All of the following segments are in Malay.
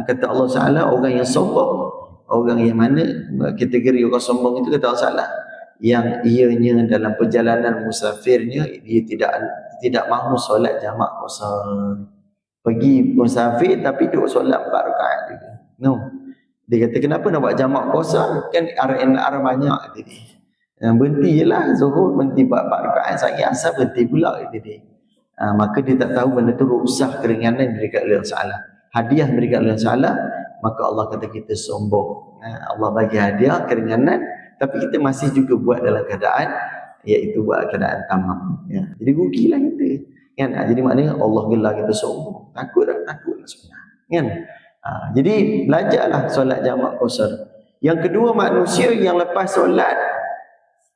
Kata Allah Ta'ala, orang yang sombong, orang yang mana kategori orang sombong itu, kata Allah Ta'ala, yang ianya dalam perjalanan musafirnya dia tidak mahu solat jamak qasar. Pergi musafir tapi duduk solat 4 rakaat juga. No. Dia kata kenapa nak buat jamak qasar? Kan RNR banyak kata dia. Berhenti je lah Zuhur, berhenti 4 rakaat, sehari asar berhenti pula kata dia. Maka dia tak tahu benda tu ruksah keringanan daripada Allah Ta'ala. Hadiah daripada Allah Ta'ala, maka Allah kata kita sombong. Allah bagi hadiah keringanan, tapi kita masih juga buat dalam keadaan, iaitu buat keadaan tamam. Ya. Jadi rugilah kita. Kan? Jadi maknanya Allah gelar kita sombong. Takut sebenarnya. Kan? Jadi belajarlah solat jamak qasar. Yang kedua, manusia yang lepas solat,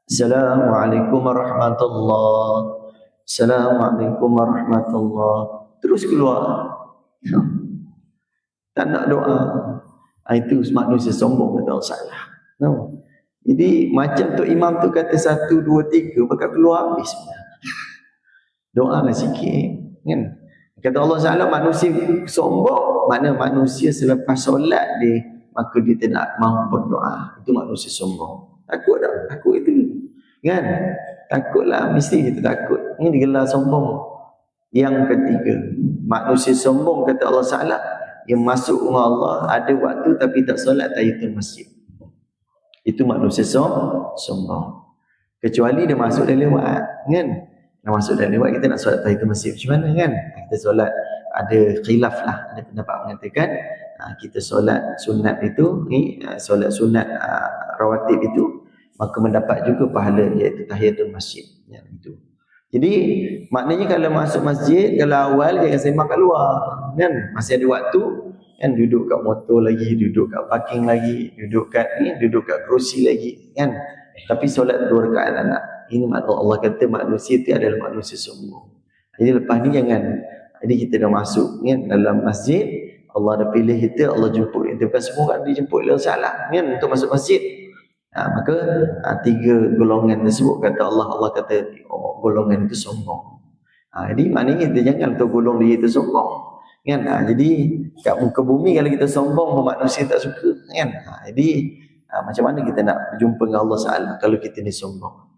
Assalamualaikum warahmatullahi, Assalamualaikum warahmatullahi, terus keluar. Tak nak doa. Itu manusia sombong, kata Allah salah. No. Jadi macam tu imam tu kata 1, 2, 3 bakal keluar habis. Doa lah sikit. Kan? Kata Allah Ta'ala, manusia sombong, mana manusia selepas solat dia, maka dia tidak mahu berdoa. Itu manusia sombong. Takut tak? Takut itu. Kan? Takutlah, mesti kita takut. Ini digelar sombong. Yang ketiga, manusia sombong, kata Allah Ta'ala, yang masuk rumah Allah ada waktu tapi tak solat tahiyatul masjid. Itu manusia sombong. Kecuali dia masuk dah lewat, kan? Dah masuk dah lewat, kita nak solat tahiyatul masjid macam mana, kan? Kita solat, ada khilaf lah, ada pendapat mengatakan kita solat sunat itu, solat sunat rawatib itu, maka mendapat juga pahala iaitu tahiyatul masjid. Ya, itu. Jadi maknanya kalau masuk masjid, kalau awal jangan sembang kat luar, kan? Masih ada waktu, kan? Duduk kat motor lagi, duduk kat parking lagi, duduk kat kerusi lagi, kan? Tapi solat 2 rakaat nak. Ini makna Allah kata manusia itu adalah manusia sombong. Jadi lepas ni jangan. Jadi kita dah masuk, kan, dalam masjid, Allah dah pilih kita, Allah jemput kita. Bukan semua orang dijemput oleh salah, kan, untuk masuk masjid. Maka 3 golongan tersebut kata Allah kata golongan itu sombong. Jadi maknanya kita jangan tu golong diri itu sombong, kan? Jadi kat muka bumi kalau kita sombong, manusia tak suka, kan? Jadi macam mana kita nak berjumpa dengan Allah Ta'ala kalau kita ni sombong?